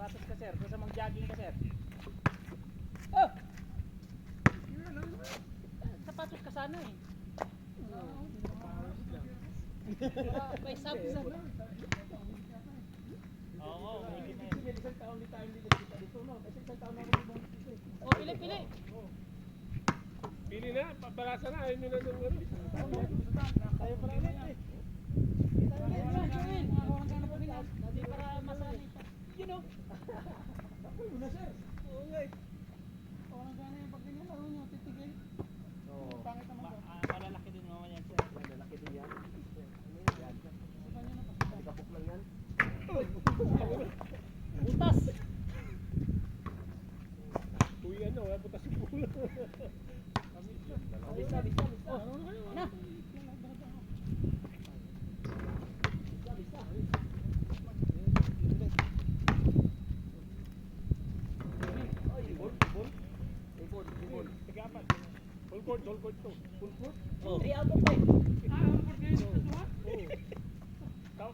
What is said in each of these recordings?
Sapatos ka sir, gusto mag-jogging ka sir. Oh! Sapatos ka sana eh. May sab-sab. Oo, may isang taon di tayo dito no. Kasi isang taon na ako dito. Oh, pili. Pili na, pabalasa na, ayun nyo na nung ano. Tayo para ulit eh. Tayo ulit, ako ang gana pa rin natin para masanay siya. You know? Ako yun na sir. Oo nga eh. Ako ang gana yung pagtingin, laro nyo, titigil. Oo. Pangit naman ko. Malalaki din naman yan sir. Malalaki din yan. Yan. Kapok lang yan. Butas! Uy ano, wala butas yung pulo. Bisa. Na! Tiga-apat. Full court to. Full court? 3 out of 5. Tao.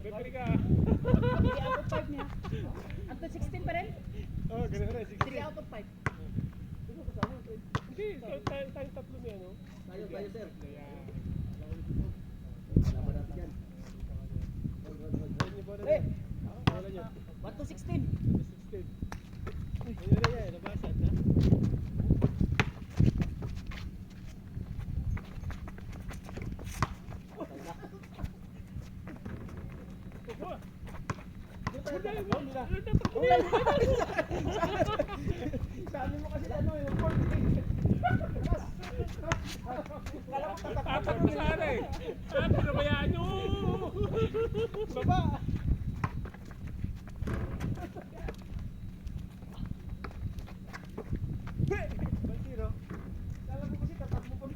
Referee ka. 3 out of 5 niya. Until 16 pa rin? Oh, ganun na, 3 out of 5. Hindi, tayo tatlo niya, no? Tayo sir. Laban natin yan. Hey! 1 to 16. 16. Ayun na yan, nabasad na. Sabi mo kasi ano yung court. Kala ko Tatakot na sana eh. Ano, pinabayaan nyo? Baba! Baltiro. Kala ko kasi tatakbo ko. 1-0.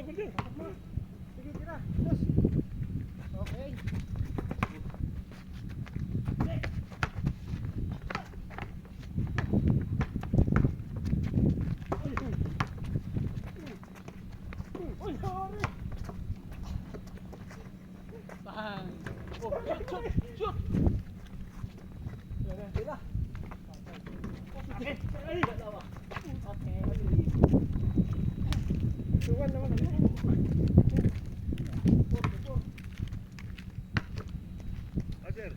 Berdia. Sige, tira. Yes. Okay. Uy, sorry. Bang. Oh, shoot. Tira. Okay. Ay, dalawa. Okay. Tuwan naman ako. Ajer.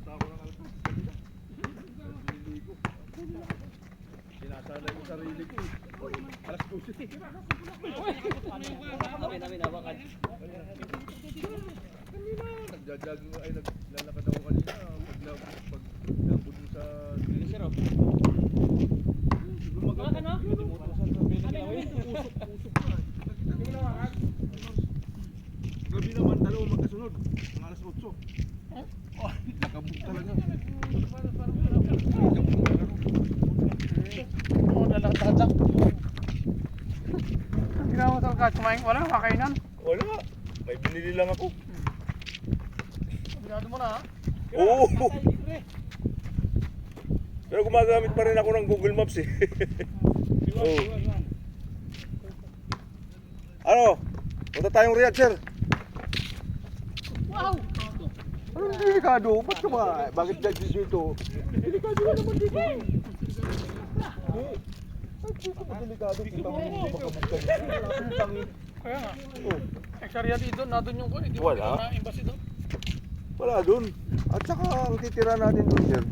Tako ng alpas. Sinasanay yung sarili ko. Alas 12. Namin hawakan. Kanina, nagjajogging ay naglalakad ako kanina. Pag nabudin sa kahit kumain, wala nang kakainan. Wala. May binili lang ako. Binado mo na ha. Oo. Pero gumagamit pa rin ako ng Google Maps eh. Oo. Ano? Punta tayong Riyadh, sir. Wow! Anong delikado? Ba't ka ba? Bakit dito? Delikado na naman dito. Bakit dito ba delikado? Kita mo baka magkano. Kaya nga. Oh. Eksarya dito, na doon yung kulit. Wala. Na embassy doon. Wala dun. At saka ang titira natin dun, sir.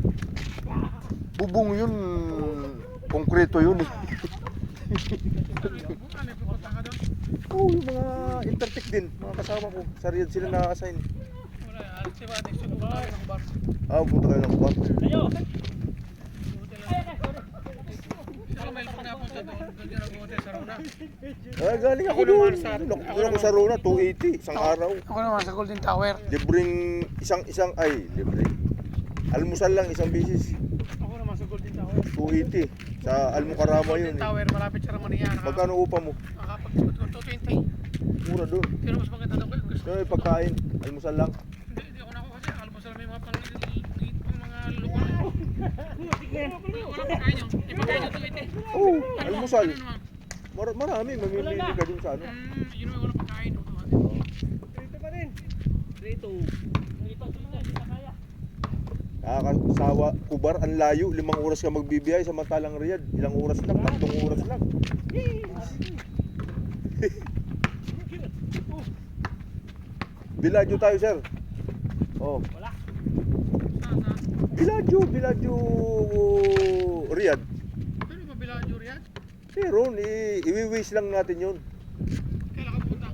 Bubong yun. Konkreto yun eh. Ano yung pupunta ka doon? Oo, yung mga Intertech din. Mga kasama ko. Sa Riyadh sila na-assign. Wala, alis diba? Next week pupunta tayo ng bar. Punta kayo ng bar. Saka may pa napunta doon. Doon yung nag-hotel sa Rona. Galing ako Ako naman doon. sa- Doon ako sa Rona, 280. Isang araw. Ako naman sa Golden Tower. Libreng libre. Almusal lang, isang bisis. Ako naman sa Golden Tower. 280. Sa Almukarama yun Golden eh. Tower, malapit sa Ramania. Magkano upa mo? Nakapag-spot ko 220. Mura doon. Pero mas maganda daw guys. Yung may pagkain, almusal lang. Hindi ako nakuha kasi almusal may mga mga lugar. Wala pagkain yun. Yung pagkain yun 220. Oo, almusal. Ano naman? Marami, mamimili ka dun sa ano. Yun naman wala pagkain. Dito pa rin. Dito. Dito hindi na kaya. Nakakasawa, Kubar, ang layo. 5 oras ka magbibiyay samantalang Riyadh. Ilang oras lang, 3 oras lang. Biladyo tayo, sir. Oh. Wala. Biladyo Riyadh. Ano ba Biladyo Riyadh? Meron, iwi-wish lang natin yun. Kailan ka pupunta?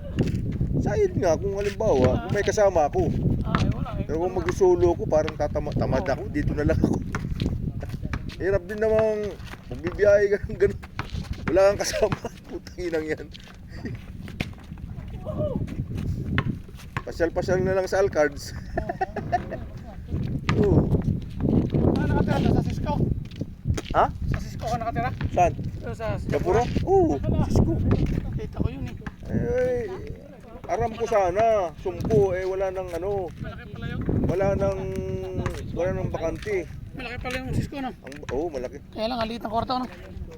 Side nga, kung halimbawa, may kasama ako. Wala eh. Pero kung mag-solo ko, parang tamad ako, dito na lang ako. Hirap din namang magbibiyahe ka ng ganun. Wala kang kasama, putang inang yan. Pasyal-pasyal na lang sa Alcards. Oo. Nakatira sa Cisco? Ha? Sa Cisco ka nakatira? Saan? Sa Japuro? Oo, Cisco. Kita ko yun eh. Eh, aram ko sana, sumpo, wala nang ano, Malaki pala yun. wala nang bakante. Malaki pala yung Cisco no? Malaki. Kaya lang, aliit ng kwarto no?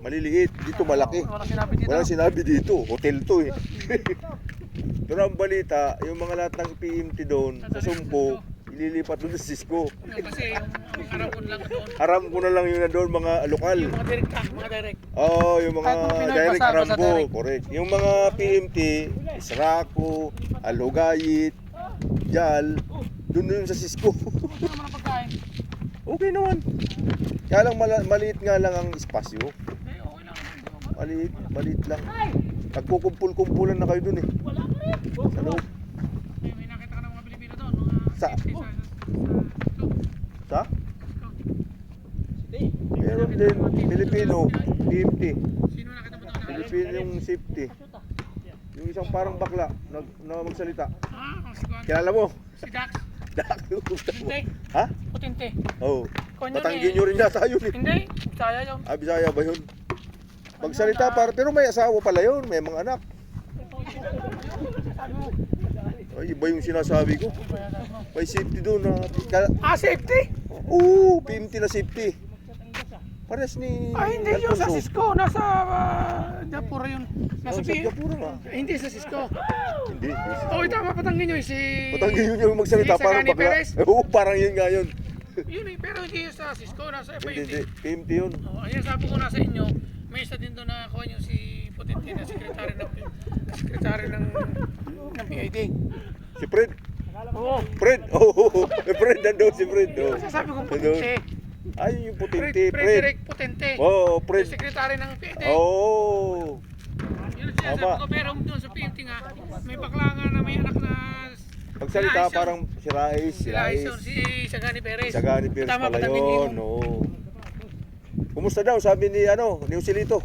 Maliliit, dito malaki. Wala sinabi dito. Walang sinabi dito, hotel to eh. Pero ang balita, yung mga lahat ng PMT doon, sa Sumpo, ililipat doon sa Cisco. Kasi yung aram ko lang doon. Aram ko na lang yun na doon, mga lokal. Yung mga direct mga direct. Oo, yung mga Kahit mga Pinoy, direct basta aram ko, direct. correct. Yung mga PMT, Israko, Alugayit, Jal, doon sa Cisco. Ano naman ang pagkain? Okay naman. Kaya lang maliit nga lang ang espasyo. Eh, okay lang naman. Maliit lang. Nagkukumpul-kumpulan na kayo doon eh. Wala ka rin. Sa loob. May nakita ka ng mga Pilipino doon. Mga Sa- 50 Sa? Meron din Filipino, 50. Sino nakita mo doon? Filipino yung safety. Yung isang parang bakla na magsalita. Ang si Juan. Kilala mo? Si Dax. Hindi. Ha? Putinte. Oo. Kanya Batanggenyo rin yata yun eh. Hindi. Saya yun. Bisaya ba yun? Magsalita pero may asawa pala yun, may mga anak. Ay, iba yung sinasabi ko. May safety doon na... Safety? Oo, PMT na safety. Pares ni... Hindi yun sa Alfonso. Cisco. Nasa Japura yun. Nasa Sa Japura nga. Hindi sa Cisco. Hindi. Tama patangin nyo si... Patanggenyo niya yung magsalita Si parang Sagani bakla. Perez. Oo, parang yun nga yun. Yun eh, pero hindi yun sa Cisco. Nasa Hindi, FIT. PMT yun. Ayan sabi ko nasa inyo. May isa din doon na kuha yung si Putinte na sekretary ng PID. Si Fred. Oo. Fred. Oo. Fred nandun si Fred. Oo. Sasabi ko Nandun. Putinte. Ay, yung putinti. Fred. Frederick Putinte. Oo, Yung Fred. sekretary ng PID. Oo. Yun ang sinasabi Tama. ko, pero doon sa PID nga, may bakla nga na may anak na Pagsalita Sila, parang si Rais. sila si Sagani Perez. Sagani Perez Tama, pala patangin yun. Oo. Kumusta daw? Sabi ni ni Usilito.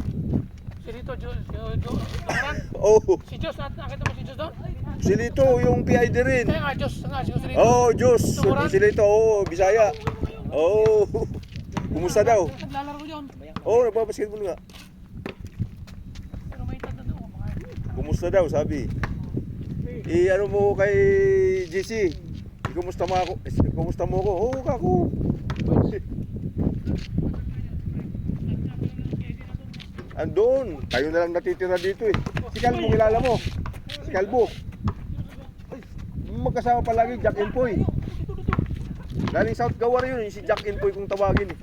Si Rito, Joran. Oo. Si Diyos, nakita mo si Diyos doon? Usilito, yung PID rin. Kaya nga, Diyos si Rito. Oo, Diyos. Turan. Usilito, oo, Bisaya. Oo. Kumusta daw? Naglalaro yun. Oo, nagbabasketball nga. Pero may tanda doon. Kumusta daw, sabi. Ano mo kay GC? Kumusta mo ako? Kumusta mo ako? Oo, kako. Andun. Tayo na lang natitira dito eh. Si Calvo, kilala mo? Si Calvo. Magkasama palagi, Jack and Poy. Galing South Gawar yun, si Jack and Poy kung tawagin eh.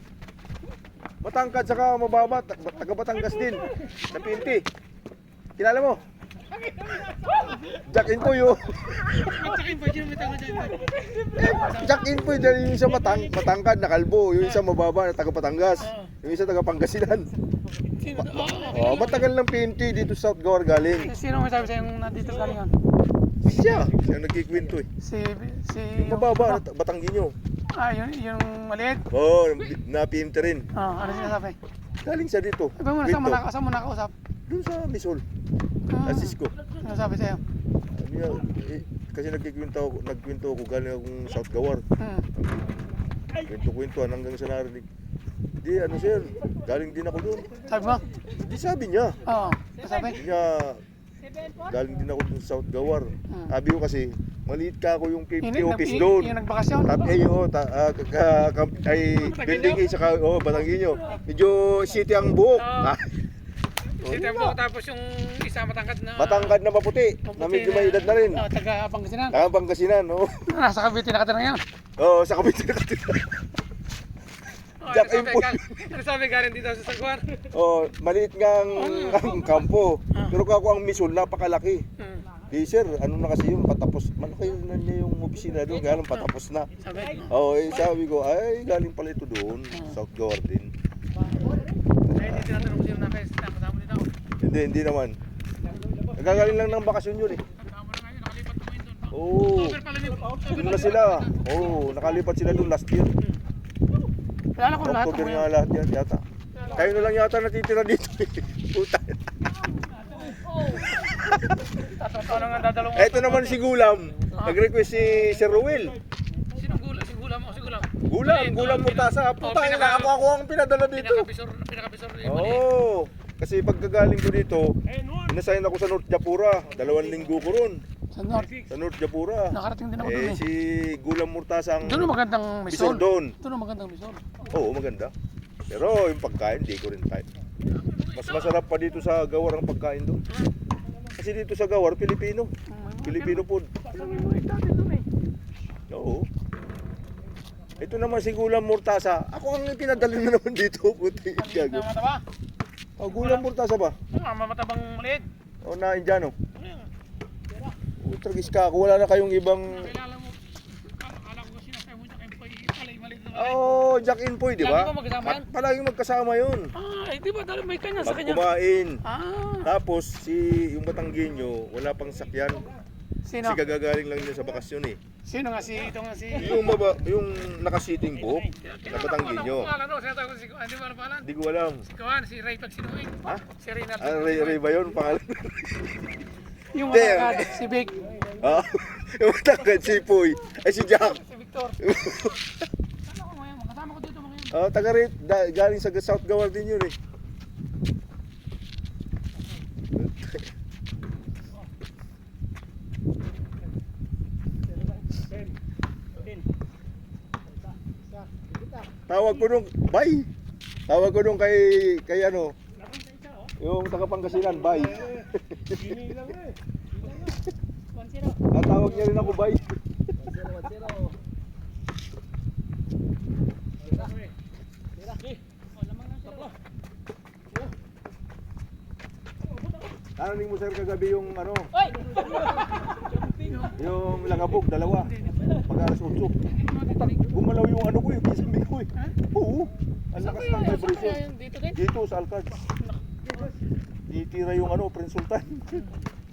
Matangkad saka mababa, taga Batangas din. Na Pinti. Kilala mo? Jack and Poy oh. Jack and Poy dahil yung isa matangkad na kalbo, yung isa mababa na taga Batangas, yung isa taga Pangasinan. Oh, matagal ng Pinti dito sa South Gawar galing. Sino may sabi sa'yo nandito galing yan? Siya nagkikwento eh. Yung mababa na Batangginyo. Yung maliit? Oo, na Pinti rin. Ano sinasabi? Galing siya dito. Iba mo na, saan mo nakausap? Doon sa Misol. Francisco. Ano sabi sa'yo? Kasi nagkwento ako galing akong South Gawar. Kwento-kwentuhan hanggang sa narinig. Di ano sir, galing din ako doon. Sabi mo? Di sabi niya. Oo. Sabi? Sabi niya, galing din ako doon sa South Gawar. Sabi ko kasi, maliit ka ako yung 50 office doon. Yung nagbakasyon? Building A saka Batangginyo. Medyo city ang buhok. City ang buhok tapos yung isa matangkad na... Matangkad na maputi, na medyo may edad na rin. Taga Pangasinan? Taga Pangasinan, oo. Nasa Cavite nakatira ngayon? Oo, sa Cavite nakatira. Jack and Poy. Ano sabi galing dito sa Sagwan? Oh, maliit nga ang kampo. Pero kako ang Misol, napakalaki. Di sir, ano na kasi yung patapos. Malaki na niya yung opisina doon, kaya lang patapos na. Sabi? Oo, sabi ko, ay galing pala ito doon, South Gawar din. Ay, hindi tinatanong ko sino na kayo kasama dito. Hindi naman. Nagagaling lang ng bakasyon yun eh. Kasama na ngayon, nakalipat na ngayon doon. Oo, October pala nito. doon na sila. Oo, nakalipat sila doon last year. Kilala ko lahat October ng nga lahat yan yata. Kayo na lang yata natitira dito eh. Puta. Tatlong taon nga dadalawang. Ito naman si Gulam. Nag-request si Sir Ruel. Sinong gulam? Si gulam o si gulam? Gulam Murtasa. Puta, ako ang pinadala dito. Pinakabisor. Oo. Kasi pagkagaling ko dito, inasign ako sa North Japura. 2 linggo ko ron. Sa North. Sa North Japura. Nakarating din ako doon eh. Si Gulam Murtasa ang Doon ang magandang bisor misol. doon. Doon ang magandang misol. Oo, maganda. Pero yung pagkain, di ko rin type. Mas masarap pa dito sa Gawar ang pagkain doon. Kasi dito sa Gawar, Pilipino. Filipino food. Sabi mo dati doon eh. Oo. Ito naman si Gulam Murtasa. Ako ang pinadala na naman dito. Puti. Na mataba? Oh, Gulam Murtasa ba? Matabang maliit. O na Indiano? Tragis ka ako. Wala na kayong ibang... Kilala mo. Akala ko sinasabi mo Jack and Poy. Palay maliit na maliit. Oh, Jack and Poy, di ba? Lagi ba magkasama yan? Palaging magkasama yun. Di ba? Dahil may kanya sa Pag kanya. kumain. Ah. Tapos, yung Batangginyo, wala pang sakyan. Sino? Kasi gagagaling lang niya sa bakasyon eh. Sino nga si ito nga si... Yung nakasiting buhok na Batangginyo. Hindi mo ano pangalan? Hindi ko alam. Si Kawan, si Ray Pagsinuing. Ha? Si Reynaldo. Ray ba yun? Pangalan? Yung Hindi. matangkad, si Big. Ha? Yung matangkad si Poy. Ay si Jack. Si Victor. Ano ko ngayon? Makasama ko dito ngayon. Taga rito, galing sa South Gawar din yun eh. Tawag ko nung, bye. Tawag ko nung kay ano, yung taga Pangasinan, bye. Tawag niya rin ako, bye. Narinig mo sir kagabi yung ano, yung langabog, 2. Pag alas 8. Gumalaw yung ano ko yung kisame ko eh. Oo. Ang lakas ng vibration. Dito din? Dito sa Alcad. Titira yung ano, Prince Sultan.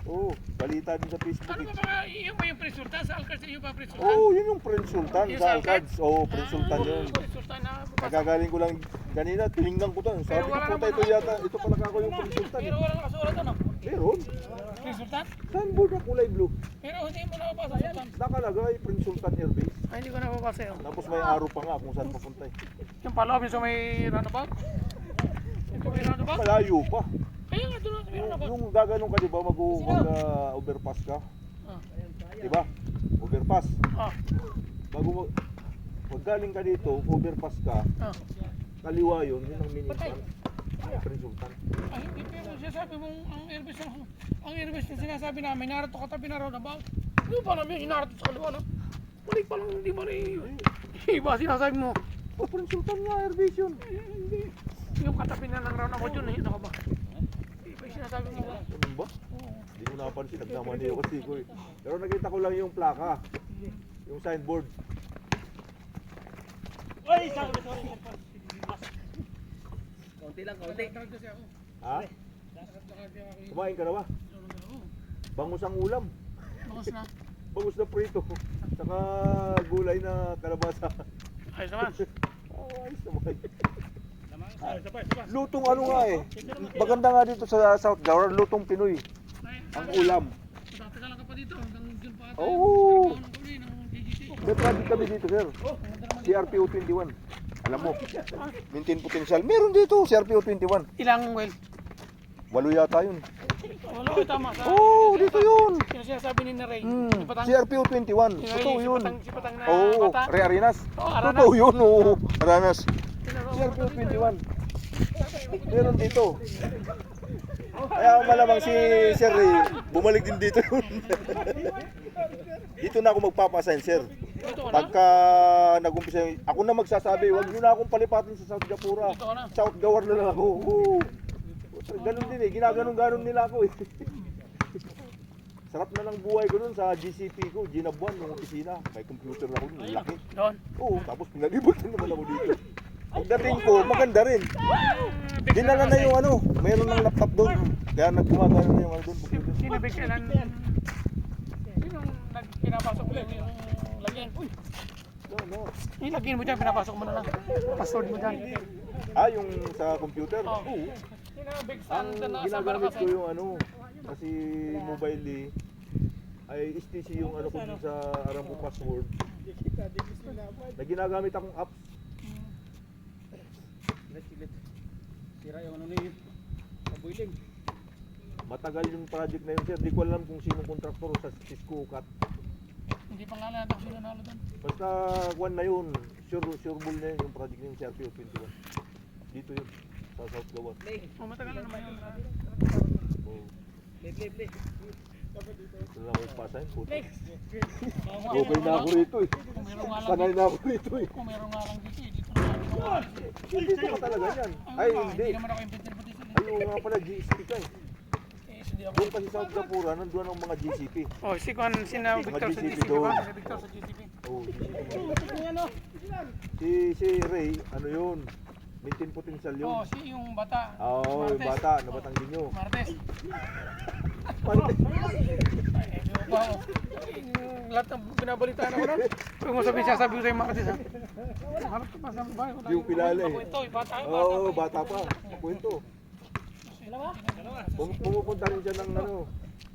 Oo, balita din sa Facebook. Ano ba mga yung ba yung Prince Sultan? Sa Alcatraz yung ba Prince Sultan? Oo, yun yung Prince Sultan Yung sa sa Alcad. Oo, Prince Sultan yun. Prince Sultan na. Nagagaling ko lang kanina, tinignan ko to. Sabi ko puta ito yata, ito pala ako yung Prince Sultan. Pero wala nakasulat ano? Meron. Prince Sultan? Saan board na kulay blue? Pero hindi mo nakapasa Sultan. Nakalagay, Prince Sultan Air Base. Ay, hindi ko nakapasa yun. Tapos may arrow pa nga kung saan papunta eh. Yung paloob yung sa may roundabout? Ito may roundabout? Malayo pa. Kaya nga doon Yung gaganon ka, di ba, mag-overpass ka? Ah. Di ba? Overpass. Ah. Pag galing ka dito, overpass ka, Ah. kaliwa yun ang minipan. Ay, resultant. Ay, hindi pero sinasabi mong ang airbus na sinasabi namin, narito katabi na round about. Ano pa namin, narito sa kaliwa na? Mali pa lang, hindi mali. Iba sinasabi mo. Resultant nga, airbus yun. Hindi. Yung katabi na ng round about yun, ano ka ba? Iba yung sinasabi mo ba? Ano ba? Hindi ko napansin, nagdamani ako kasi ko eh. Pero nakita ko lang yung plaka, yung signboard. Oy, sorry. Konti lang, konti. Nagdarag kasi ako. Ha? Nagdarag ako. Kumain ka na ba? Bangus ang ulam. Bakas na. Bangus na prito. Saka gulay na kalabasa. Ayos naman. Oh, ayos naman. Isa pa. Lutong ano nga eh. Maganda nga dito sa South Gower, lutong Pinoy. Ang ulam. Tatagal ka pa dito hanggang dyan pa ata. Oo. Ng uli ng GGC. May project kami dito, sir. CRPO 21. Alam mo, maintain potential. Meron dito, CRPO 21. Ilang well? 8 yata yun. Wala ko tama. Oo, dito yun. Yung sinasabi ni Ray. Hmm, Si Patang. CRPO 21. Totoo yun. Si Patang na Oo, bata. Ray Arenas. Oo, Arenas. Totoo yun, oo. Arenas. Tinuro ko CRPO dito. 21. Meron dito. Kaya malamang si Sir Ray, bumalik din dito yun. Dito na ako magpapasign, sir. Dito ka na? Pagka nag-umpisa yung, ako na magsasabi, huwag nyo na akong palipatin sa South Japura. Dito ka na? South Gawar na lang ako. Oo. Ganun din eh, ginaganon-ganon nila ako eh. Sarap na lang buhay ko nun sa GCP ko, Ginabuan, yung opisina. May computer na ako nun, laki. Doon. Oo, tapos pinalibutan naman ako dito. Pagdating ko, maganda rin. Dinala na yung ano, mayroon ng laptop doon. Kaya nagkumagana na yung ano doon. computer. Sinabig ka lang. Sinong pinapasok mo yung lagyan? Uy, No. yung lagyan mo dyan, pinapasok mo na lang. Password mo dyan. Ah, yung sa computer? Oo. Oo. Sinabig Ang saan na sa ginagamit ko barakasan. yung ano, kasi mobile ay STC yung ano ko dun sa Aramco password. Na ginagamit akong apps. Sira yung ano ni Kabuiling. Matagal yung project na yun, sir. Di ko alam kung sinong kontraktor sa Cisco Cat. Hindi pa nga lang ako sino nalo doon. Basta one na yun, sure bull na yun yung project na yung CRPO 21. Dito yun, sa South Gawar. Oh, matagal na naman yun. Oh, Play. doon ako ipasign. Puto. Kung Okay na ako rito eh. meron nga lang Sanay na ako rito eh. Kung meron nga lang dito eh. Dito na. Hindi ka talaga yan. Ay, hindi. Hindi naman ako inventor pa dito. Ay, nga pala, GSP ka eh. Hindi ako. Doon kasi sa Gapura, nandun ang mga GCP. Oh, si Juan, sina Victor sa GCP GCP doon. ba? Si Victor sa GCP. Oh, si Ray, ano yun? Maintain potential yun. Oh, si yung bata. Oo, yung Martes. bata, nabatanggin nyo. Martes. Martes. Ay, di ba oh. Lahat ng binabalitaan ako nun. Kung mo sabihin siya, sabi ko sa'yo Martes ha. Harap ka pa sa bahay. Di ko kilala eh. Ito, bata. Oo, bata pa. Kwento. Pumupunta rin siya ng ano,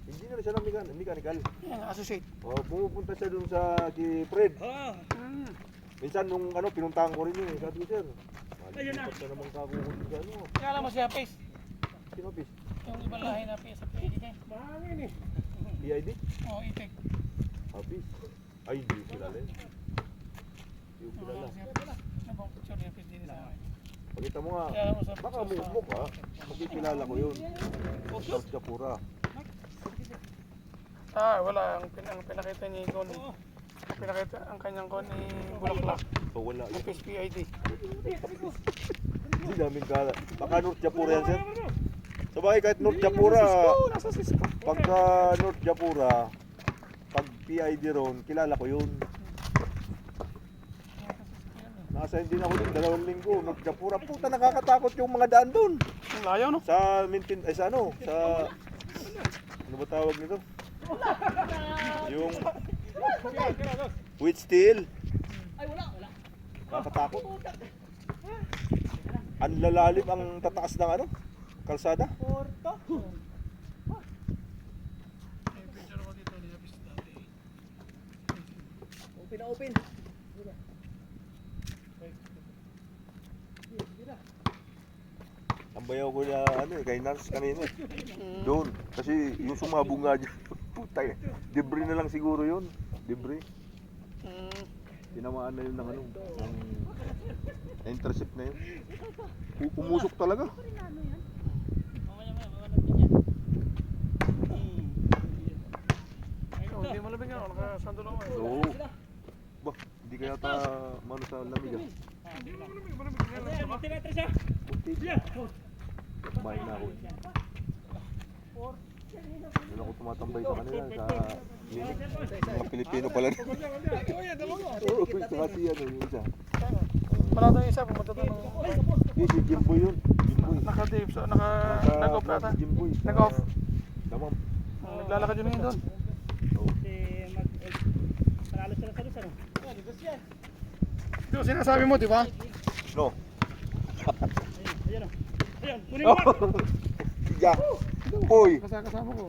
engineer siya ng mechanical. Yan, associate. Oh, pumupunta siya dun sa kay Fred. Hmm. Minsan nung ano, pinuntahan ko rin yun eh. Sabi ko, sir, malipat ka naman kakukun sa ano. Kaya mo siya, Pace. Sino pis? Yung ibang lahi na PSA PID niya. PID? Oh, itek. Habis. Ay, hindi ko kilala yun. Hindi ko kilala. Ano bang picture niya, Pace din sa akin? Pakita mo nga. Kaya mo sa Baka mukmuk ha. Magkikilala ko yun. South Japura. Ah, wala. Ang pinakita ni Gon. Ang pinakita, ang kanyang Gon ni Bulaklak. So wala Ang yun. PID. Hindi namin kala. Baka North Japura yan, sir. So bakit kahit North Japura, Nasa Cisco. pagka North Japura, pag PID ron, kilala ko yun. Nasa din ako dun, 2 linggo, North Japura. Puta, nakakatakot yung mga daan dun. Ang layaw, no? Sa Mintin, ay sa ano, sa, ano ba tawag nito? Yung, with steel. Ay, wala. Nakakatakot. Ang lalalim, ang tataas ng ano, kalsada. Open. Ang Tinambayaw ko na ano eh, kay Nars kanina. Doon. Kasi yung sumabong nga dyan. Putay. Debris na lang siguro yun. Debris. Tinamaan na yun ng ano. Ng intercept na yun. Pumusok talaga. Hindi mo labing ako, nakasando lang ako. Oo. Bah, hindi kaya ta mano sa lamig ah. Magtinatra siya. Bunti. Kumain na ako. Doon ako tumatambay sa kanila sa clinic. Mga Pilipino pala rin. Oo, sa kasi ano yung isa. Wala tayong isa, pumunta tayo ng... Eh, si Jimboy yun. Jimboy. Naka-tape, nag-off nata. Si Jimboy. Nag-off. Tamam. Naglalakad yun ngayon doon. Panalo sila sa lusa, no? Ito sinasabi mo, di ba? No. Ayun, o. Ayun, kunin mo ba? Siya. Uy. Kasama ko.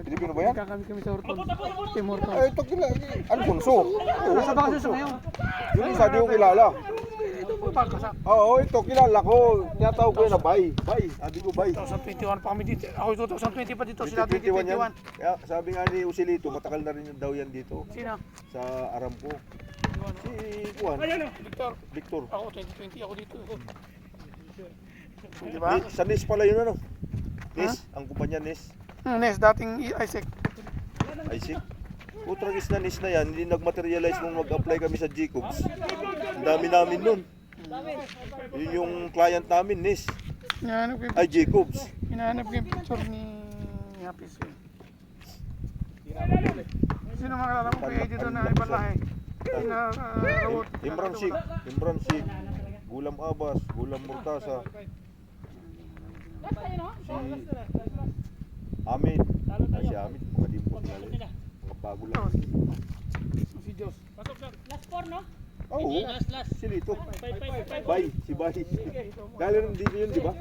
Pilipino ba yan? Kami sa Horton. Team Horton. Ay, ito kila. Ano, Bunso? Nasa baka sa ngayon. Yung isa di ko kilala. Ito po ba kasama? Oo, ito kilala ko. Tinatawag ko yun na bay. Bay. Sabi ko bay. 2021 pa kami dito. Ako 2020 pa dito. Sila 2021 yan. 2021. Kaya sabi nga ni Usilito, matagal na rin daw yan dito. Sino? Sa Aramco. Si Juan. Ayun o. Victor. Victor. Ako 2020 ako dito. Di ba? Sa NIS pala yun ano? NIS. Ang kumpanya NIS. Nes, dating Isaac. Isaac. Putragis na NIS na yan. Hindi nag-materialize nung mag-apply kami sa Jacobs. Ang dami namin nun. Yun yung client namin, NIS. Hinahanap ko yung, Ay, Jacobs. hinahanap ko yung picture ni Happy Sue. Sino makakala mo kaya dito na ibang lahi? Rawot. Imran Sheikh. Imran Sheikh. Gulam Abbas. Gulam Murtasa. Si Amin. Ay, si Amin. Mga limpot nga rin. Mga bago lang. Si Diyos. Last four, no? Oo. Si Lito. Bay. Si Bay. Dahil rin dito yun, di ba?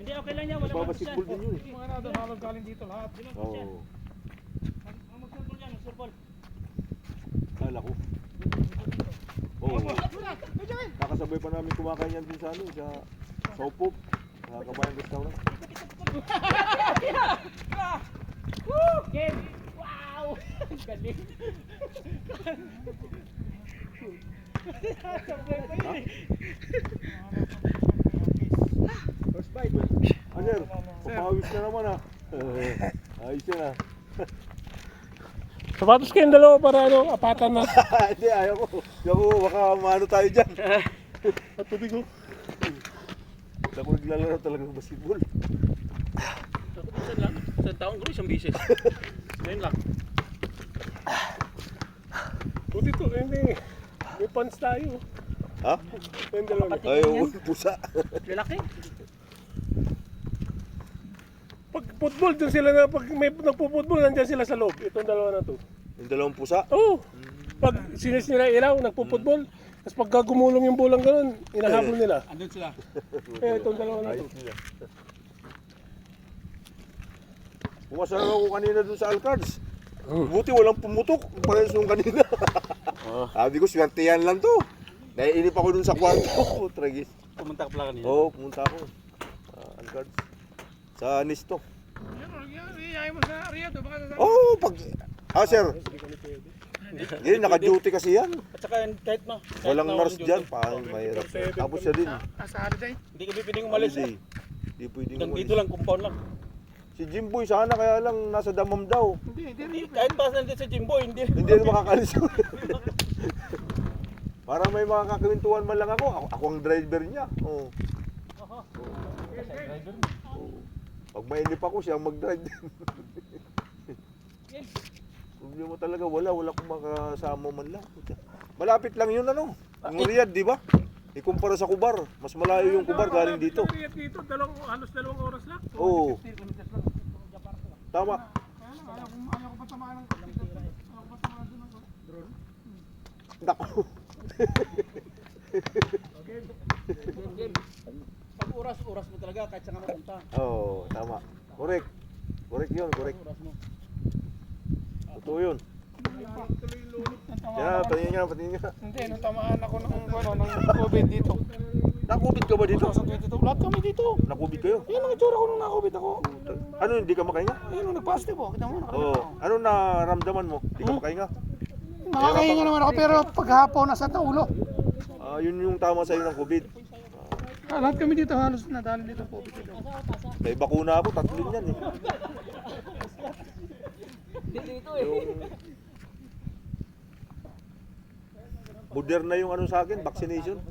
Hindi, okay lang yan. Wala Babasketball din yun eh. Mga na doon halos galing dito lahat. Oo. Ang mag-surbol yan, mag-surbol. Kala ko. Oo. Nakasabay pa namin kumakain yan din sa ano, sa Sopop. Sa Kabayan Restaurant. Game! Wow! Galing! First bite. Ah, sir. Papawis na naman ah. Ayos yun ah. Sapatos kayong dalawa para ano, apatan na. Hindi, ayaw ko. Ayaw ko, baka maano tayo dyan. At tubig ko. Hindi ako naglalaro talaga ng basketball. Minsan lang. Sa taong ko isang bisis. Ngayon lang. Buti to, hindi. May pants tayo. Ha? Yung dalawa. Ayaw, pusa. Lalaki? Pag football, dun sila na, pag may nagpo-football, nandiyan sila sa loob. Itong dalawa na to. Yung dalawang pusa. Oo. Pag sinisira ilaw, nagpo-football, tapos pagka gumulong yung bulang ganun, inahabol nila. Andun sila. Eh, itong dalawa na to. Ayos nila. Pumasarap ako kanina dun sa Alcards. Buti walang pumutok. Parehas nung kanina. Sabi ko, swertihan lang to. Naiinip ako dun sa kwarto. Tragis. Pumunta ka pala kanina. Oo, pumunta ako. Alcards. Sa Nisto. Iyayin mo sa Riyadh, baka sa... Oo, pag... Ah, sir. Hindi, naka-duty kasi yan. At saka kahit na. Walang nurse dyan. Paano, mahirap. Tapos siya din. Sa holiday. Hindi kami pwedeng umalis. Holiday. Hindi pwedeng Hanggang umalis. dito lang, compound lang. Si Jimboy sana kaya lang nasa damam daw. Hindi. Kahit pa nandito sa Jimbo, hindi. Hindi na makakalis. Para may mga kakwentuhan man lang ako. Ako ang driver niya. Oo. Pag mainip ako, siya ang mag-drive din. Problema talaga, wala akong makasama man lang. Malapit lang yun ano. Yung Riyadh, di ba? Ikumpara sa Kubar. Mas malayo yung Kubar galing dito. Dito, halos 2 oras lang. Oo. Tama. Ayaw ko pa tamaan ng drone. Naku. Pag oras mo talaga, kahit saan ka mapunta. Oo, tama. Correct. Correct yun, correct. Oras mo. Totoo yun. Yan, patingin nga. Hindi, nung tamaan ako ng COVID dito. Naku, Nakubit ka ba dito? 2022. Lahat kami dito. Nakubit kayo? Yan ang itsura ko nung nakubit ako. Ano, hindi ka makahinga? Ayun, nung nag-positive ako. Kita mo, Oo. Ano naramdaman mo? Hindi ka makahinga? Makakahinga naman ako pero paghapon nasa ulo. Yun yung tama sa'yo ng COVID. Lahat kami dito halos nadali dito po. May bakuna ako, 3 yan eh. Dito eh. Yung Moderna yung ano sa akin, vaccination.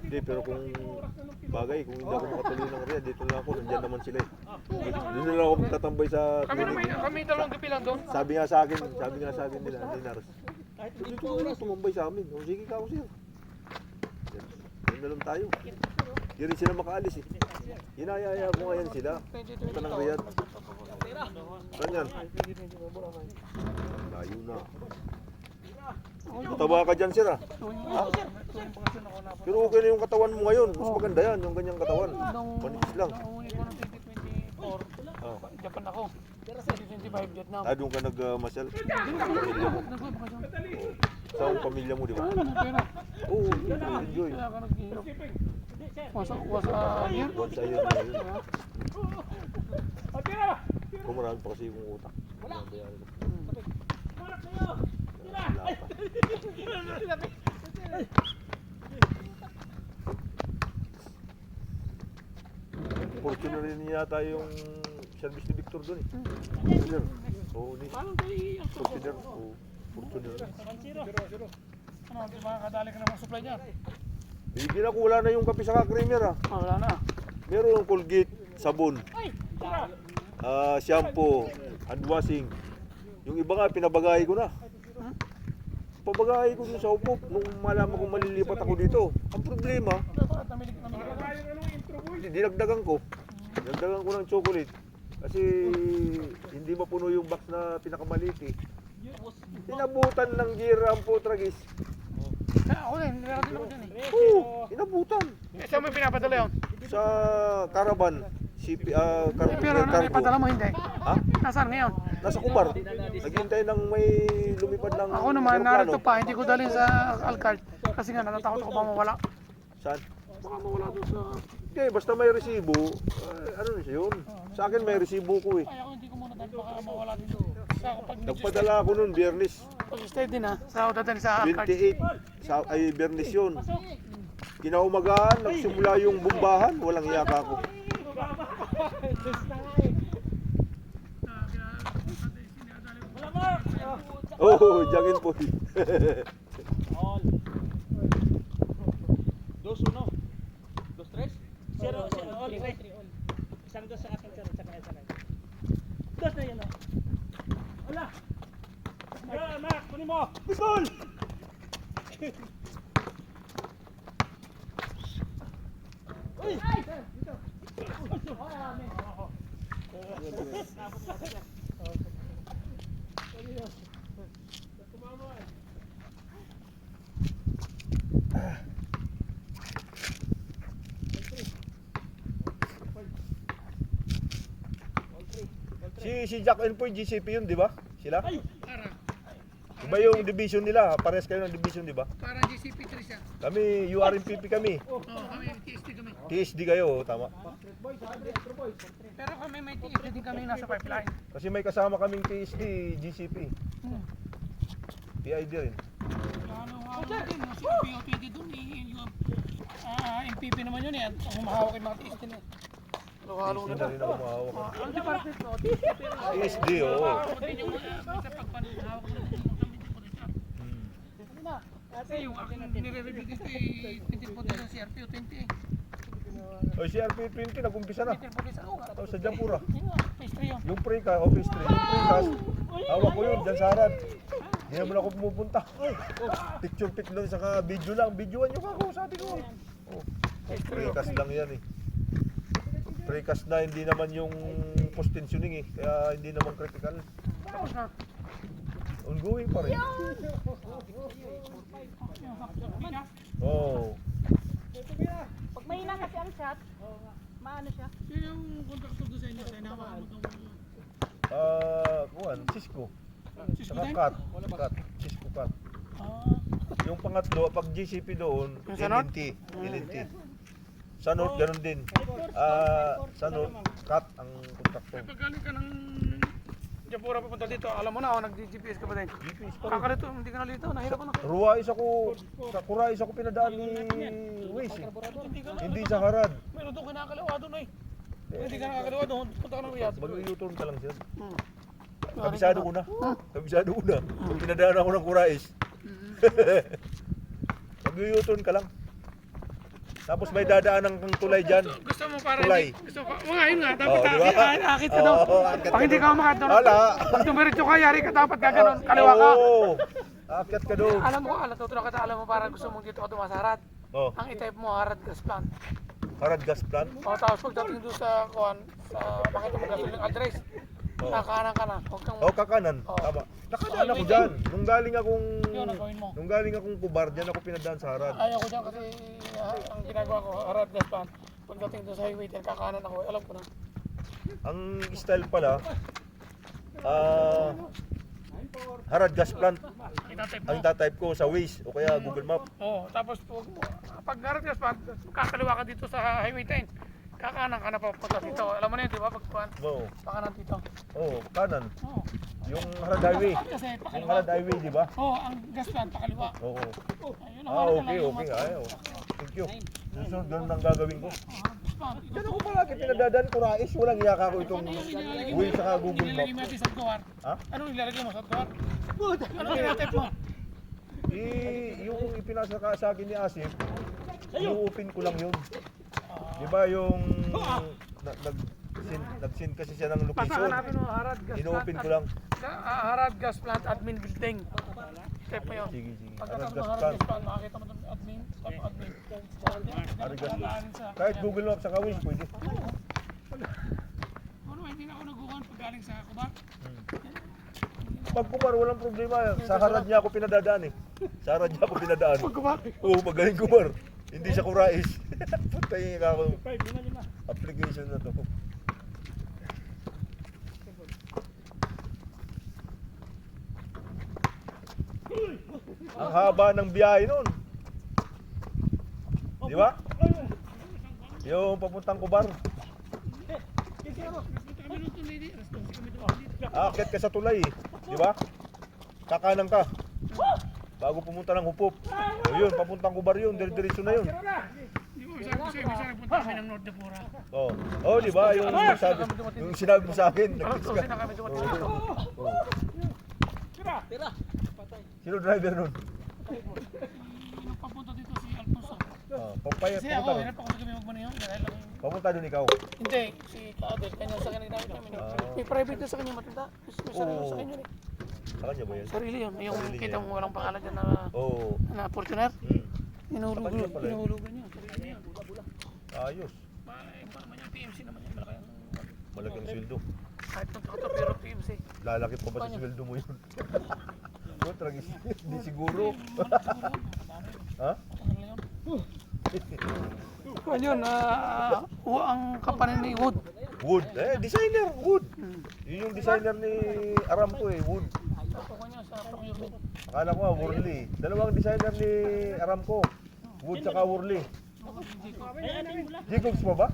Hindi, pero kung bagay, kung hindi ako makatuloy ng Riyadh, dito lang ako, nandiyan naman sila eh. Doon na lang ako magtatambay sa clinic. Kami dalawang gabi lang doon. Sabi nga sa akin nila, hindi naras. Dito ka lang tumambay sa amin. O sige ka ako siya. Yan na lang tayo. Hindi rin sila makaalis eh. Hinayaya ko ngayon sila. Punta ng Riyadh. Saan yan? Layo na. Mataba ka dyan, sir ah. Pero okay na yung katawan mo ngayon. Mas maganda yan, yung ganyang katawan. Manipis lang. Nung ito ng 2024, Japan ako. 2025 Vietnam. Doon ka nag-masyal? Pamilya mo. Sa pamilya mo, di ba? Oo, enjoy. Kaya ka nag-ihirap. Was a year? Once a year na yun. Kung marami pa kasi yung utak. Wala. Wala pa. Fortuner rin yata yung service ni Victor doon eh. Fortuner. Oo, ni. Fortuner. Oo, Fortuner. Ano, di ba kadali ka naman supply niya? Bigyan ako, wala na yung kape sa creamer ah. Wala na. Meron yung Colgate, sabon, shampoo, hand washing. Yung iba nga, pinabagay ko na. Pabagay ko dun sa upo nung malaman kong malilipat ako dito. Ang problema, dinagdagan ko. Dinagdagan ko ng chocolate. Kasi hindi mapuno yung box na pinakamaliit eh. Inabutan ng gira ang putragis. Ako din, meron din ako dyan eh. Oo, inabutan. Saan mo yung pinapadala yun? Sa caravan. Pero ano ipadala mo hindi? Ha? Nasaan ngayon? Nasa Kumar. Naghintay ng may lumipad ng Ako naman, aeroplano. narito pa, hindi ko dalhin sa Alcard. Kasi nga, natatakot ako ba mawala. Saan? Baka mawala doon sa... Hindi, basta may resibo, ano na siya yun? Sa akin may resibo ko eh. Ay, ako hindi ko muna dahil baka mawala dito. Sa ako pag Nagpadala ako nun, Biyernes. stay din ha, sa ako dadalhin sa Alcard. 28, ay Biyernes yun. Kinaumagaan, nagsimula yung bumbahan, walang iyaka ako. Oh, jagin po. 2-1. 2-3. Zero, all three. Isang dos sa akin, sir. Tsaka isa lang. Dos na yun, oh. Wala. Mark, kunin mo. Goal! Uy! Dito. Si Jack and Poy, GCP yun, di ba? Sila? Para, Iba yung division nila, pares kayo ng division, di ba? para GCP 3 siya. Kami, URMPP kami. Oo, kami TST kami. TSD kayo, tama. Pero kami may TST din kami nasa pipeline. Kasi may kasama kaming TSD, GCP. PID rin. Ano din, mas POPD doon yung MPP naman yun eh. Ang mahawak yung mga TST na. Halo-halo TSD na na rin ako mahawak. Ang department ko, TST. TSD, oo. Ako din yung sa pagpanahawak ng kami din po rin siya. Kasi yung aking nire-review dito ay 20 po din sa CRPO 20 eh. O si RP20, nag-umpisa na. 20 po din sa ugat. Tapos sa Japura. Yun nga, phase 3 yun. Yung pre-cast, office 3. Yung pre-cast, hawak ko yun, dyan sa harad. Hindi naman ako pumupunta. Picture pic lang, saka video lang. Videoan nyo ako, sabi ko. Oh, pre-cast lang yan eh. Pre-cast na, hindi naman yung post-tensioning eh. Kaya hindi naman critical. Tapos na. Ongoing pa rin. Oo. Pag mahina kasi ang shot, maano siya? Yun yung contractor doon sa inyo. Sa inahawakan mo daw. Kuwan, Cisco. Cisco Saka din? cut. Cisco cut. Ah. Yung pangatlo, pag GCP doon, Yung sa North? LNT. Sa North, ganun din. Sa North, cut ang kontraktor. Pag galing ka ng Japura papunta dito, alam mo na, nag-GPS ka pa din. GPS pa rin. Kakarito, hindi ka nalito, nahirap ka na. Ruwais ako, sa Kurais ako pinadaan ni Waze eh. Hindi sa Harad. Meron doon kinakaliwa doon eh. Hindi ka nakakaliwa doon, punta ka ng Riyadh. Mag-U-turn ka lang siya. Hmm. Kabisado ko na. Kabisado ko na. Pinadaan ako ng Kurais. Mag-U-turn ka lang. Tapos may dadaan ng tulay dyan. Gusto mo para Tulay. gusto ko, mga yun nga, dapat Oh, di ba? akit ka daw. Oo, akit Pag ka hindi daw. ka umakat doon, Wala. pag dumiretso ka, yari ka dapat gaganon, kaliwa ka. Oo. Akyat ka doon. Alam mo, tutulong kita, alam mo para gusto mong dito ka dumasarat. Oh, Ang i-type mo, Harad Gas Plant. Harad gas plant. O tapos pagdating doon sa kuan, sa makita mo gasoline address, kakanan ka na. Huwag kang Oh, kakanan. Oo. Tama. Nakadaan ako dyan. Nung galing yun ang gawin mo. Nung galing akong Kubar, dyan ako pinadaan sa Harad. Ayaw ko dyan kasi ang ginagawa ko, Harad Gas Plant. Pagdating doon sa highway 10, kakanan ako. Alam ko na. Ang style pala, Harad gas plant. Itatype Ang mo. tatype ko sa Waze o kaya Google Map. Oo, tapos pag Harad Gas Plant, kakaliwa ka dito sa highway 10. Kakanan ka na papunta dito. Alam mo na yun, di ba? Pag kuan, Oo. kakanan dito. Oh, kanan. Oo. Yung Harad Highway. Kasi Yung pakaliwa. Harad Highway, di ba? Oo, ang gas plant, pakaliwa. Oo. Ayun, Okay. Ayaw. Thank you. Susunod, ganun ang gagawin ko. Diyan ako palagi pinadadaan ko Rais. Walang iyaka ko itong Waze saka Google Map. Ilalagay mo natin sa Duar. Ha? Anong ilalagay mo sa Duar? Anong tinatype mo? Yung ipinasa ka sa akin ni Asif, i-open ko lang yun. Di ba yung nag-send kasi siya ng Basta location. hanapin mo, Harad Gas Plant. In-open ko lang. Harad Gas Plant Admin Building. Type mo yun. Sige. Pagkatapos Harad ng gas Harad plant. Gas Plant, makakita mo doon admin. Top admin. Harad gas plant. Sa Kahit Google Maps saka Waze, pwede. Ano, hindi na ako naguhan pag galing sa Kubar. Pag Kumar, walang problema. Sa Harad niya ako pinadadaan eh. Sa Harad niya ako pinadaan. Pag Kubar. Oo, magaling Kumar. Hindi siya Kurais. Puntayin ka ako. Application na to. Ang haba ng biyahe nun. Di ba? Yung papuntang Kubar. Akit ka sa tulay eh. Di ba? Kakanan ka. Bago pumunta ng Hupop. O yun, papuntang Kubar yun. Diretso na yun. Di ba, sabi ko sa'yo, minsan nagpunta kami ng North Japura. Oh. Oh, di ba? Yung sinabi mo sa akin. Nag-text ka. Sina kami dumating dito. Sino driver nun? Nung papunta dito si Alfonso. Papayat Kasi ako, pumunta. hirap ako sa gabi magmaneho. Dahil lang yung... Papunta doon ikaw. Hindi, si Kader, kanya sa kanya ginamit namin. May private na sa kanya matanda. May sarili sa kanya eh. Sa kanya ba yun? Sarili yun. Yung Sarili kita niya. mo walang pangalan dyan na, Oo. na Fortuner. Kanya pala yun. Hinahulugan niya. Sarili niya. Ayos. Naman yung PMC naman yan. Malaki ang... Malaking sweldo. Kahit nung ito pero PMC. Lalaki pa ba sa sweldo mo yun? Oh, tragis. Hindi siguro. Ha? Ano yun? Ang kapanin ni Wood. Wood. Designer. Wood. Yun yung designer ni Aramco eh. Wood. Ito ko niya sa procurement. Akala ko Worley. Dalawang designer ni Aramco. Wood saka Worley. Jacobs pa ba?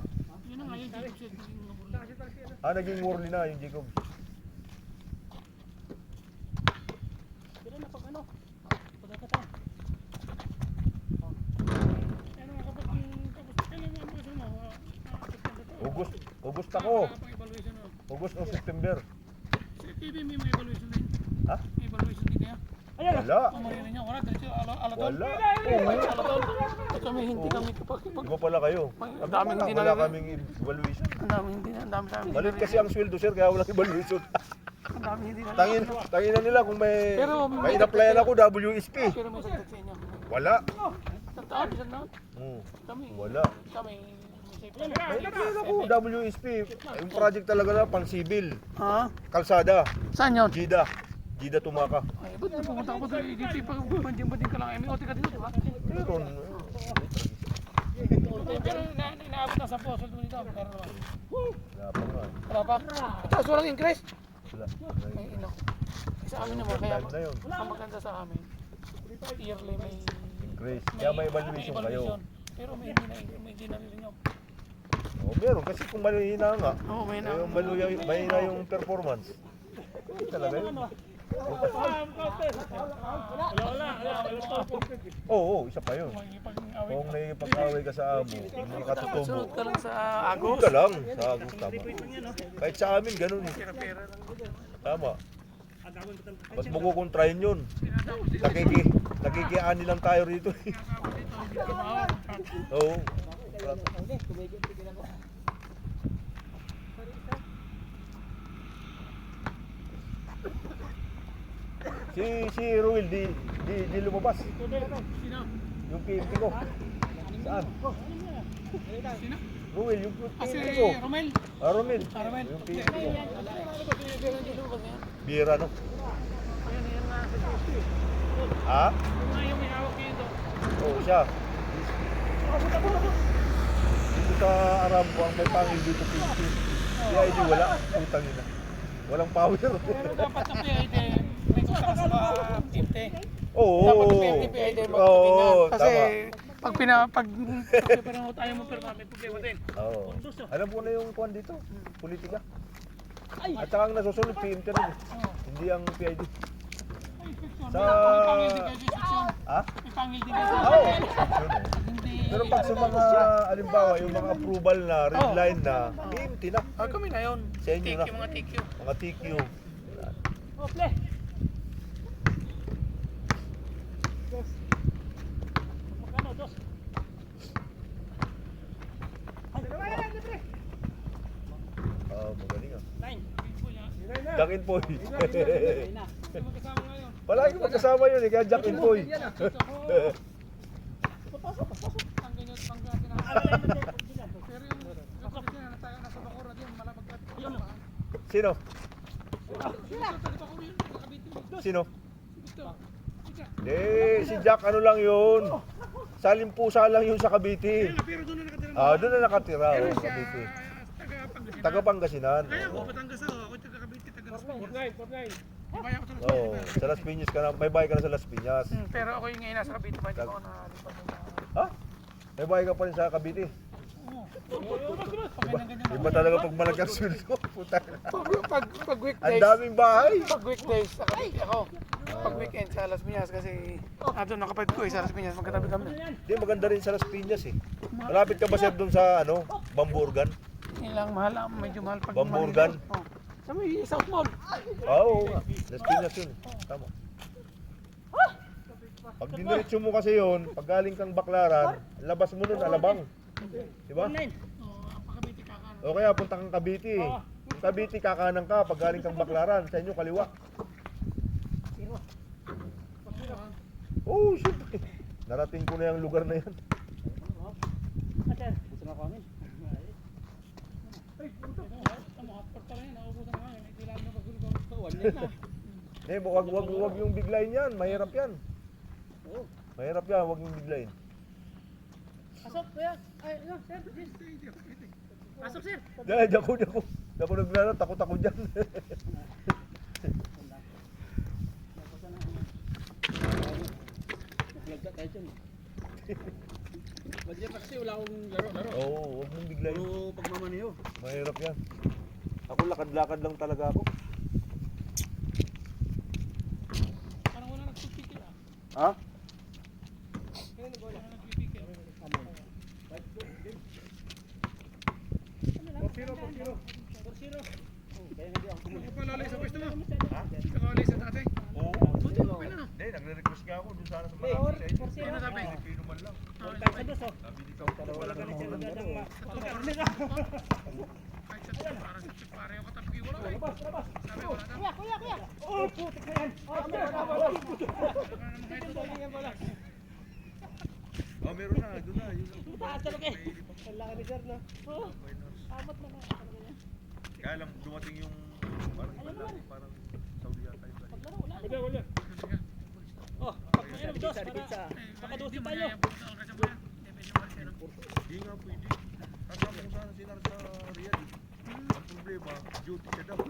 Yun na nga yung Jacob said. Naging Worley na yung Jacobs. August ako. August o September. Sa TV may mga evaluation din. Ha? May evaluation din kaya. Wala. Ang marina niya, wala. Diretso, alatol. Wala. Alatol. Kami hindi kami kapag... Iba pala kayo. Ang daming hindi Wala na... kaming evaluation. Ang daming hindi na... Ang dami sa amin. Malit kasi ang sweldo sir kaya walang evaluation. Ang daming hindi na... Tangin na nila kung may Pero- may in-applyan ako WSP. Pero may sagdat sa inyo. Wala. Isang taon, isang taon. Kami. Wala. Kami. May in-applyan ako WSP. Yung project talaga na pang civil. Ha? Kalsada. Saan yun? Jida. Jida Tumaka. Ay, ba't pumunta ka ba doon? Dito yung banjing-banjing ka lang. May OT ka dito, di ba? Meron. Pero inaabot na sa puso mo dito. Pero naman. Wala pa nga. Wala pa. Tapos walang increase. Wala. Ay, ino. Sa amin naman, kaya Time na yun. ang maganda sa amin. yearly may Grace. Kaya may evaluation kayo. Pero may hindi na rin nyo. Oh, meron kasi kung mahina nga. Oo, may Yung mahina yung performance. Hindi talaga yun. Oo, isa pa yun. Kung nakikipag-away ka sa amo, hindi ka tutubo. Sunod ka lang sa Agos Agos. ka lang sa Agos, tama. Kahit sa amin, ganun eh. Pera lang. Tama. Mas makukontrahin yun. Nakikiani lang tayo rito eh. Oo. Si Ruel di lumabas. Yung PMP ko. Saan? Ruel, yung Si PMP ko. Romel. Romel. Romel. Yung PMP ko. Bira no? Ha? Yung may hawak dito. Oo, siya. Dito sa Aramco, ang may pangil dito 50. Si ID wala. Putang ina. Walang power. Pero dapat sa PID, may gusto ka sa 50. Oo. Dapat sa PID Oo, magpatingan. Kasi tama. pag parang tayo mo pero may problema din. Oo. Alam ko na yung kuwan dito. Politika. At saka ang nasusunod, PMT rin eh. Hindi ang PID. May pangil din kayo sa section. Ha? May pangil din kayo sa Oo. section. Yun eh. Hindi. Pero pag sa mga, alimbawa, yung mga approval na, red line na, PMT na. Kami na yun. Sa inyo na. Mga TQ. Mga TQ. Magaling ah. Jack and Poy. Palagi magkasama yun eh, kaya Jack and Poy. Ang ganyan pangga tinakot. Pero yung kapatid niya nasa Bacoor din malapagkat. Sino? Sino? Si Jack ano lang yun. Salimpusa lang yun sa Cavite. Pero doon na nakatira. Doon na nakatira, oh, Cavite. Taga Pangasinan. Kaya ako Batangas ako taga Cavite, taga Las Piñas. Bayan ko sa Las Oo, sa Las Piñas ka na, may bahay ka na sa Las Piñas. Pero ako yung ngayon nasa Cavite, hindi ako nalipat ng Ha? May bahay ka pa rin sa Cavite. pag ganyan. Iba talaga pag malagyan sweldo. Puta. Pag Ang weekdays, daming bahay. pag weekdays sa Cavite ako. Pag weekend sa Las Piñas kasi doon nakapad ko sa Las Piñas magkatabi kami. Hindi, maganda rin sa Las Piñas eh. Malapit ka ba sir doon sa Bamburgan? Ilang mahal, medyo mahal pag Bamburgan? Oh. Sa may South Mall. Oo, Las Piñas yun. Tama. Pag diniretso mo kasi yun, pag galing kang Baklaran, labas mo nun, Alabang. Diba? Cavite kakanan. O kaya punta kang Cavite. Yung Cavite, kakanan ka. Pag galing kang Baklaran, sa inyo, kaliwa. Oh, syempre. Narating ko na yung lugar na yan. Wag yung biglayin yan. Mahirap yan. Mahirap yan, wag yung biglayin. Pasok, kuya. Ay, no, sir. Pasok, sir. Dako naglaro, takot ako dyan. Naglag tayo dyan. Bagyan kasi wala akong laro. Oo, wag mong biglayin. Puro pagmamaniho. Mahirap yan. Ako lakad-lakad lang talaga ako. Parang wala nagpipikil ah. Ha? Wala nagpipikil. Nagpalali sa pwesto mo? Ha? Nagpalali sa dati? Oo. Hindi, nagre-request nga ako dun sana sa mga sa inyo. Ano sabi? Pilipino man lang. Sabi ni Kau. Kahit sa parang pare yung katabi wala eh. Sabi wala na. Kuya. Oh, putik na yan. Meron na, doon na. Taas talaga eh. Wala ka ni sir, no? Oo. Amat na nga. Kaya lang dumating yung parang iba lang, parang Saudi yata yung Wala. Wala. Oh, pakmayroon dos para makadosi tayo. Hindi nga pwede. Kasama ko sana si Nar sa Riyadh. Ang problema, duty siya daw.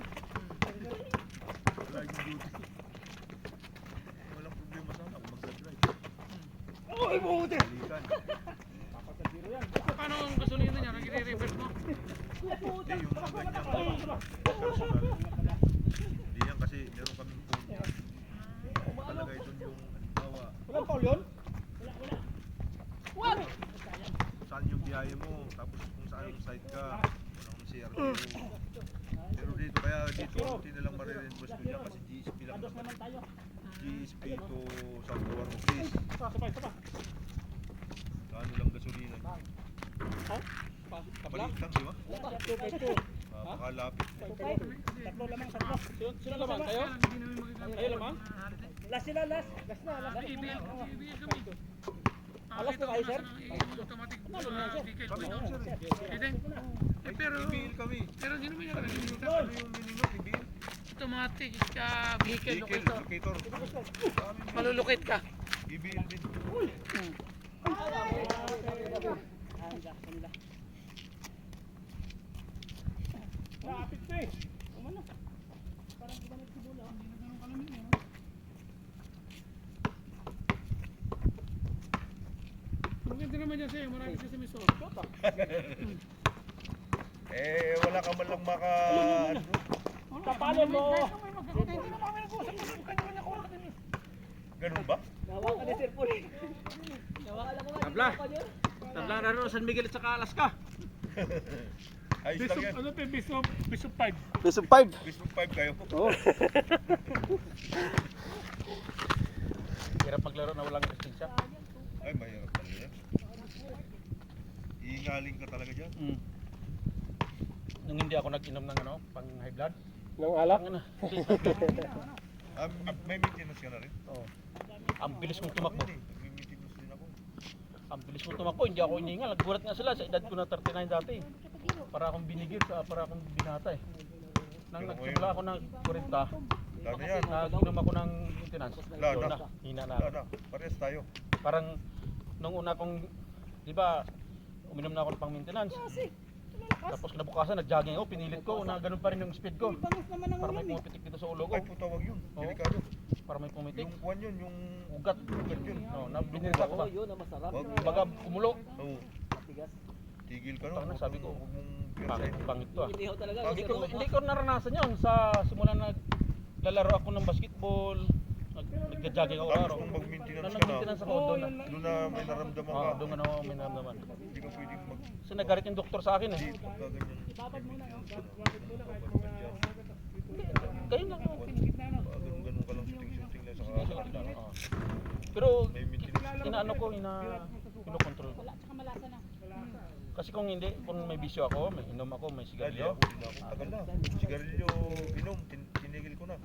Wala yung duty. Walang problema sana kung Balikan. Paano ang gasolina niya? Nag-i-reverse mo? Hindi, yung mga ganyang personal. Hindi yan kasi meron kaming phone niya. Nakalagay doon yung halimbawa. Walang Paul yun? What? Kung saan yung biyahe mo, tapos kung saan yung site ka, walang CRTO. Pero dito, kaya dito, hindi nilang marireimburse ko dyan kasi GSP lang naman. GSP to South Tower Office. Ano lang gasolina niya? Balik lang, di ba? Makalapit. Tatlo lamang, tatlo. Sino lamang? Kayo? Hindi namin magagamit. Kayo lamang? Last sila, last. Last na, last. Ibigay kami. Alas na kayo, sir? Automatic vehicle. Kami lang, sir. Pwede. Pero Ibiil kami. hindi naman yan. Ano yung minimum? Ibiil? Automatic ka vehicle Vehicle, locator. locator. Malulukit ka. Ibiil din. Rapid to eh. Maganda naman yan sa'yo. Marami siya sa miso. Eh, wala ka man lang maka... Kapalon mo. Hindi naman kami nag-uusap. Kanya-kanya ko. Ganun ba? Hawakan ni Sir Paul. Tabla. Tabla na rin San Miguel at saka Alaska. Ayos lang yan. Ano pa? Bishop 5. Best of 5. Gusto 5 kayo. Oo. Hirap maglaro na walang resistensya. Ay, mahirap talaga yan. Iingaling ka talaga dyan. Nung hindi ako nag-inom ng pang high blood. Nang alak? Ang May maintenance ka na rin? Oo. Ang bilis kong tumakbo. May maintenance din ako. Ang bilis kong tumakbo, hindi ako iningal. Naggulat nga sila sa edad ko na 39 dati. Para akong binigil, para akong binata eh. Nang nagsimula ako ng 40, Lalo yan. nag-inom ako ng maintenance. Lalo Doon na. hina na Wala ako. na. Parehas tayo. Parang nung una kong, di ba, uminom na ako ng pang maintenance. Tapos kinabukasan, nag-jogging ako, pinilit ko, na ganun pa rin yung speed ko. Para may pumitik dito sa ulo ko. Ay, puta, wag yun. Oo. Delikado. Para may pumitik. Yung kuwan yun, yung... Ugat. Ugat yun. No, binirita ko ba? Wag. Baga kumulo. Oo. Tigil ka Tangina, no. sabi ko, Huwag mong Pangit, piyansahin. pangit to ah. Pangit to. Hindi ko naranasan yun sa simula naglalaro ako ng basketball. Nag-jogging ako Tapos araw. kung mag-maintenance Nung ka na, nag-maintenance ako doon na. doon na may naramdaman ka. Doon na ako may naramdaman. Hindi ka pwedeng mag... Kasi nagalit yung doktor sa akin eh. Hindi, pagka ganyan. Ibabad muna. Ganyan lang ako. Ganun ka lang shooting-shooting lang sa kakakita. Pero May maintenance. inaano ko, kinokontrol ko. Kasi kung hindi, kung may bisyo ako, may inom ako, may Dahil sigarilyo. ako, hindi na ako. Tagal na. Sigarilyo, inom, tinigil ko na.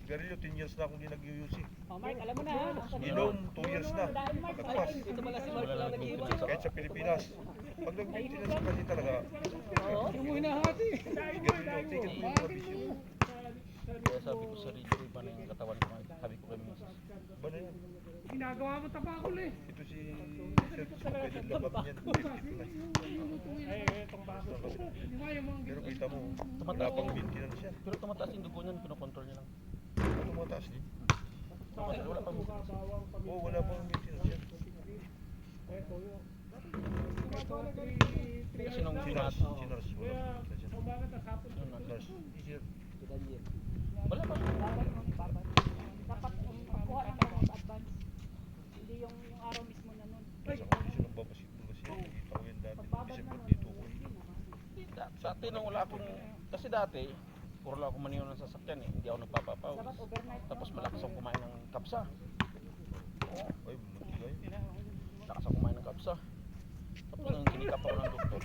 Sigarilyo, 10 years na akong hindi nag-UUC. Mark, alam mo na ha. Inom, 2 years na. Nagpas. Ito pala si Mark Wala lang lang nag-iwan. nag-iwan. Kahit sa Pilipinas. Pag nag-maintenance ka kasi talaga, Yung mo hinahati. sigarilyo, tigil mo yung mga bisyo. Kaya sabi ko sa radio, iba na yung katawan ko. Sabi ko kay Mrs. Ba na yan? Ginagawa mo tabakol eh. Ito si Sir Pwede labab niyan. 59. Di ba yung mga Pero kita mo, Tumataas wala pang yung- maintenance yan. Pero tumataas yung dugo niyan, kinokontrol niya lang. Ano mataas din? Wala pang Oo, wala pang maintenance yan. kasi nung Si pinat. Nars, si Nars, wala pang maintenance yan. Nars, easier. Wala pa. Dapat kuha ng mga advance. Hindi yung araw mismo na nun. Sa kondisyon ng babasketball kasi yan, nakita ko yan dati. December dito ko eh. Dati nung wala akong, kasi dati, puro lang ako maniwan ng sasakyan eh. Hindi ako nagpapapawis. Dapat overnight. Tapos malakas ako kumain ng kapsa. Ay, matigay. Malakas ako kumain ng kapsa. Tapos nung kinikap ako ng doktor,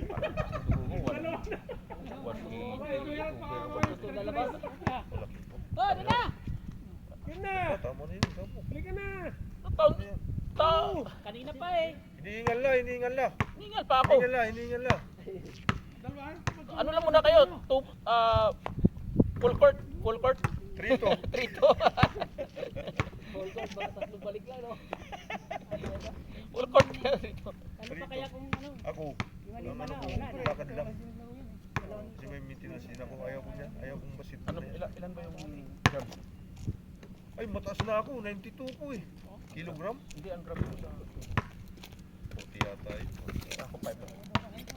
parang taas ng dugo ko, 180 over. Ito lalabas. Malaki po. Oh, di na! Ah, tama na yun, tama. Taon, Kanina pa eh. Hinihingal na, hinihingal na. Ningal pa ako. Hinihingal na, hinihingal na. Ano lang muna kayo? Full court. Trito. Trito. Hold on, baka tatlong balik lang no. Full court kayo rito. Ano pa kaya kung ano? Ako, ang ano ko, lakad lang. Kasi may maintenance din ako, ayaw ko yan. Ayaw kong basketball Ano, na yan. ilan ba yung job? Ay, mataas na ako, 92 ko eh. Kilogram? Hindi ang gram ko sa 40 yata yun. ako 5.